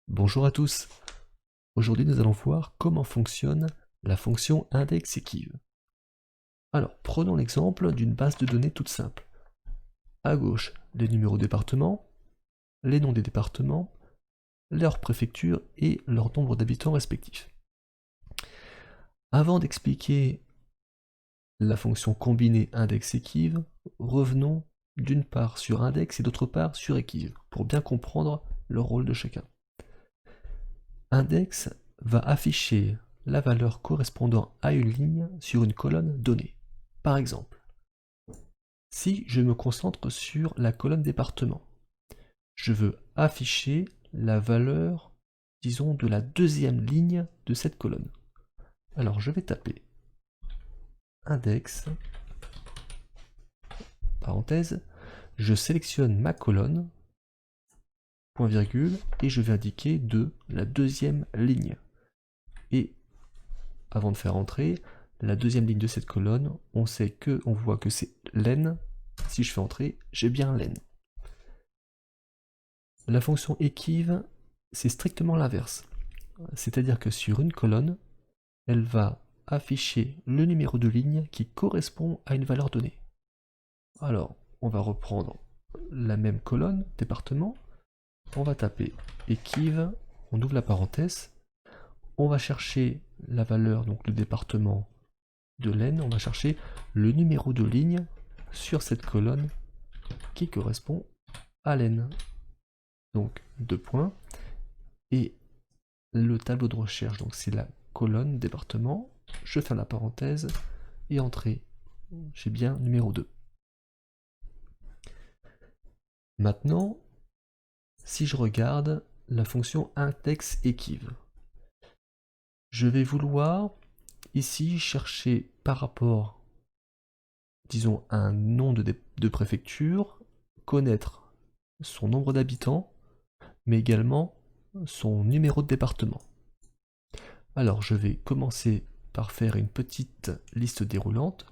Bonjour à tous. Aujourd'hui, nous allons voir comment fonctionne la fonction index-equiv. Alors, prenons l'exemple d'une base de données toute simple. À gauche, les numéros de département, les noms des départements, leur préfecture et leur nombre d'habitants respectifs. Avant d'expliquer la fonction combinée index-equiv, revenons d'une part sur index et d'autre part sur equiv, pour bien comprendre le rôle de chacun. Index va afficher la valeur correspondant à une ligne sur une colonne donnée. Par exemple, si je me concentre sur la colonne département, je veux afficher la valeur, disons, de la deuxième ligne de cette colonne. Alors je vais taper index, parenthèse, je sélectionne ma colonne, point virgule, et je vais indiquer de la deuxième ligne. Et avant de faire entrer, la deuxième ligne de cette colonne, on voit que c'est len. Si je fais entrer, j'ai bien len. La fonction equiv, c'est strictement l'inverse. C'est-à-dire que sur une colonne, elle va afficher le numéro de ligne qui correspond à une valeur donnée. Alors, on va reprendre la même colonne, département, on va taper equiv, on ouvre la parenthèse, on va chercher la valeur, donc le département de len, on va chercher le numéro de ligne sur cette colonne qui correspond à len. Donc deux points, et le tableau de recherche, donc c'est la colonne département, je ferme la parenthèse, et entrée, j'ai bien numéro 2. Maintenant, si je regarde la fonction index-equiv, je vais vouloir ici chercher par rapport, disons, à un nom de préfecture, connaître son nombre d'habitants, mais également son numéro de département. Alors je vais commencer par faire une petite liste déroulante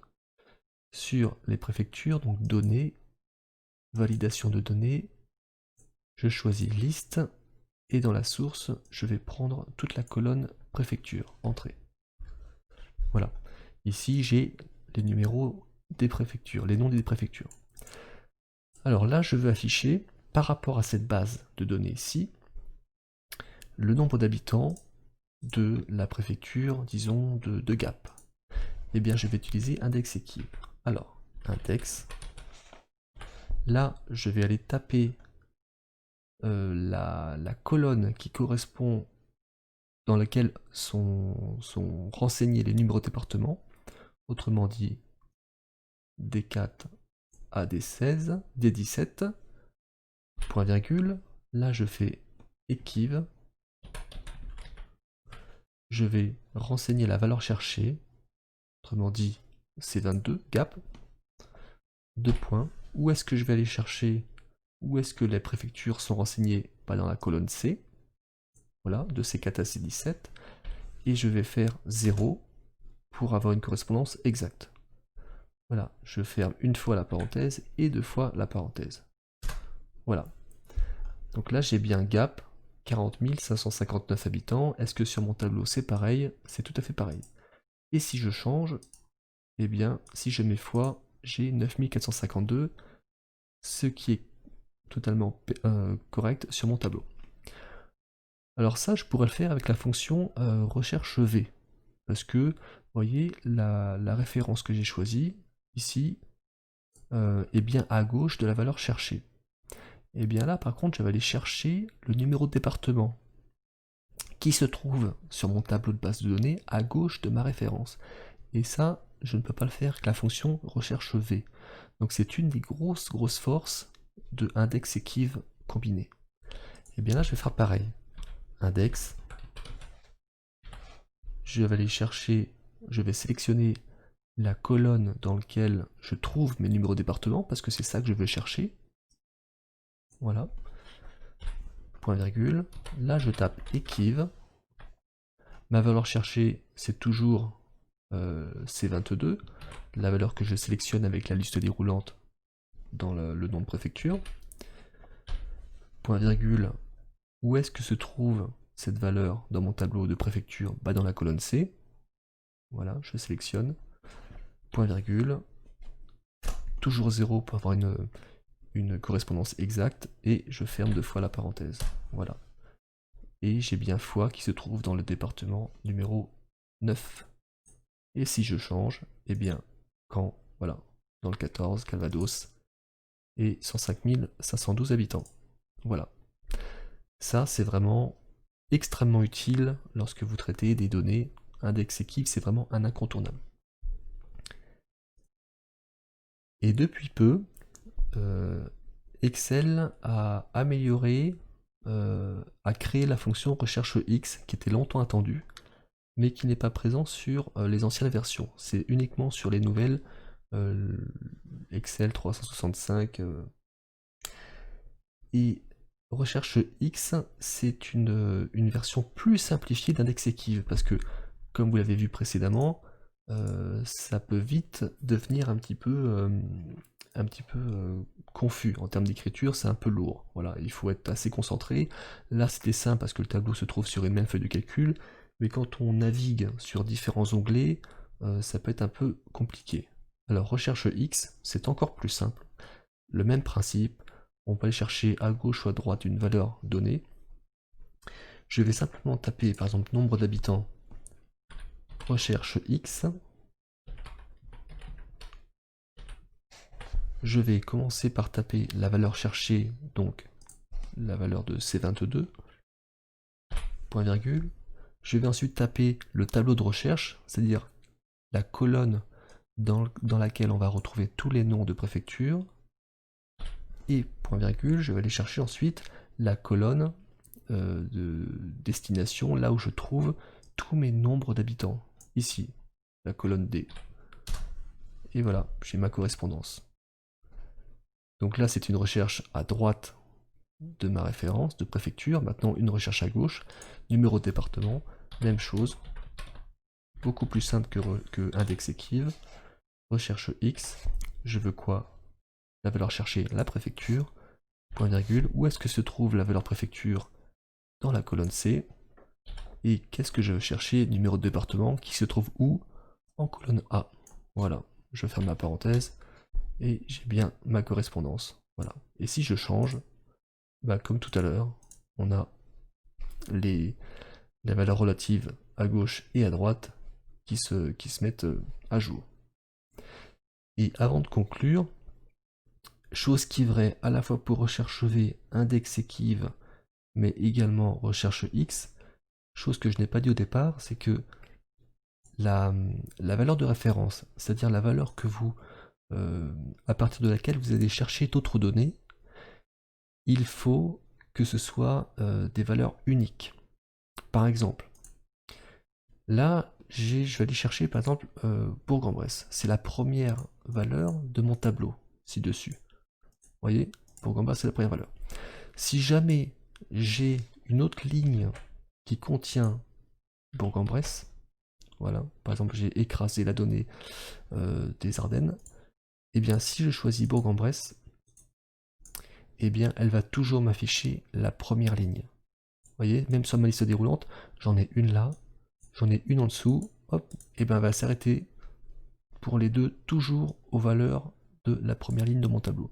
sur les préfectures, donc données, validation de données, je choisis liste, et dans la source, je vais prendre toute la colonne préfecture, entrée. Voilà. Ici, j'ai les numéros des préfectures, les noms des préfectures. Alors là, je veux afficher, par rapport à cette base de données ici, le nombre d'habitants de la préfecture, disons, de Gap. Eh bien, je vais utiliser index-equiv. Alors, index. Là, je vais aller taper la colonne qui correspond, dans laquelle sont renseignés les numéros de département, autrement dit D4 à D16, D17, point virgule, là je fais equiv, je vais renseigner la valeur cherchée, autrement dit C22, gap, deux points, où est-ce que je vais aller chercher, où est-ce que les préfectures sont renseignées, pas dans la colonne C, voilà, de C4 à C17, et je vais faire 0 pour avoir une correspondance exacte. Voilà, je ferme une fois la parenthèse et deux fois la parenthèse. Voilà. Donc là, j'ai bien Gap, 40 559 habitants. Est-ce que sur mon tableau, c'est pareil? C'est tout à fait pareil. Et si je change, eh bien, si je mets fois, j'ai 9452, ce qui est totalement correct sur mon tableau. Alors ça, je pourrais le faire avec la fonction recherche V. Parce que, vous voyez, la référence que j'ai choisie, ici, est bien à gauche de la valeur cherchée. Et bien là, par contre, je vais aller chercher le numéro de département qui se trouve sur mon tableau de base de données à gauche de ma référence. Et ça, je ne peux pas le faire avec la fonction recherche V. Donc c'est une des grosses forces de index-equiv combiné. Et bien là, je vais faire pareil. Index. Je vais aller chercher, je vais sélectionner la colonne dans laquelle je trouve mes numéros de département, parce que c'est ça que je veux chercher. Voilà. Point virgule. Là, je tape equiv. Ma valeur cherchée, c'est toujours C22, la valeur que je sélectionne avec la liste déroulante dans le nom de préfecture. Point virgule, Où est-ce que se trouve cette valeur dans mon tableau de préfecture? Bah, dans la colonne C. Voilà, je sélectionne. Point virgule. Toujours 0 pour avoir une correspondance exacte. Et je ferme 2 fois la parenthèse. Voilà. Et j'ai bien Foix qui se trouve dans le département numéro 9. Et si je change, eh bien, Caen, voilà, dans le 14, Calvados, et 105 512 habitants. Voilà. Ça, c'est vraiment extrêmement utile lorsque vous traitez des données. Index équipe, c'est vraiment un incontournable. Et depuis peu, Excel a amélioré, a créé la fonction recherche X qui était longtemps attendue, mais qui n'est pas présent sur les anciennes versions. C'est uniquement sur les nouvelles Excel 365. Et recherche X, c'est une version plus simplifiée d'IndexEquiv, parce que, comme vous l'avez vu précédemment, ça peut vite devenir un petit peu confus. En termes d'écriture, c'est un peu lourd. Voilà, il faut être assez concentré. Là, c'était simple parce que le tableau se trouve sur une même feuille de calcul, mais quand on navigue sur différents onglets, ça peut être un peu compliqué. Alors, recherche X, c'est encore plus simple. Le même principe, on va aller chercher à gauche ou à droite une valeur donnée. Je vais simplement taper par exemple nombre d'habitants, recherche X. Je vais commencer par taper la valeur cherchée, donc la valeur de C22, point virgule. Je vais ensuite taper le tableau de recherche, c'est-à-dire la colonne dans laquelle on va retrouver tous les noms de préfecture. Et point virgule, je vais aller chercher ensuite la colonne de destination, là où je trouve tous mes nombres d'habitants. Ici, la colonne D. Et voilà, j'ai ma correspondance. Donc là, c'est une recherche à droite de ma référence de préfecture. Maintenant, une recherche à gauche, numéro de département, même chose. Beaucoup plus simple que IndexEquiv. Recherche X, je veux quoi? La valeur cherchée, la préfecture. Point virgule, où est-ce que se trouve la valeur préfecture? Dans la colonne C. Et qu'est-ce que je veux chercher? Numéro de département qui se trouve où? En colonne A. Voilà, je ferme ma parenthèse et j'ai bien ma correspondance. Voilà. Et si je change, bah, comme tout à l'heure, on a les valeurs relatives à gauche et à droite qui se mettent à jour. Et avant de conclure, chose qui est vraie à la fois pour recherche V, IndexEquiv, mais également recherche X, chose que je n'ai pas dit au départ, c'est que la valeur de référence, c'est-à-dire la valeur que vous, à partir de laquelle vous allez chercher d'autres données, il faut que ce soit des valeurs uniques. Par exemple, là, je vais aller chercher par exemple Bourg-en-Bresse. C'est la première valeur de mon tableau, ci-dessus. Vous voyez, Bourg-en-Bresse, c'est la première valeur. Si jamais j'ai une autre ligne qui contient Bourg-en-Bresse, voilà, par exemple j'ai écrasé la donnée des Ardennes, et bien si je choisis Bourg-en-Bresse, et bien elle va toujours m'afficher la première ligne. Vous voyez, même sur ma liste déroulante, j'en ai une là, j'en ai une en dessous, hop, et bien elle va s'arrêter pour les deux toujours aux valeurs de la première ligne de mon tableau.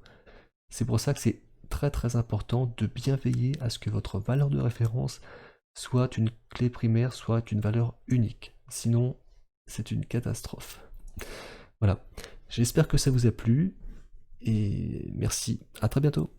C'est pour ça que c'est très très important de bien veiller à ce que votre valeur de référence soit une clé primaire, soit une valeur unique. Sinon, c'est une catastrophe. Voilà. J'espère que ça vous a plu et merci. À très bientôt.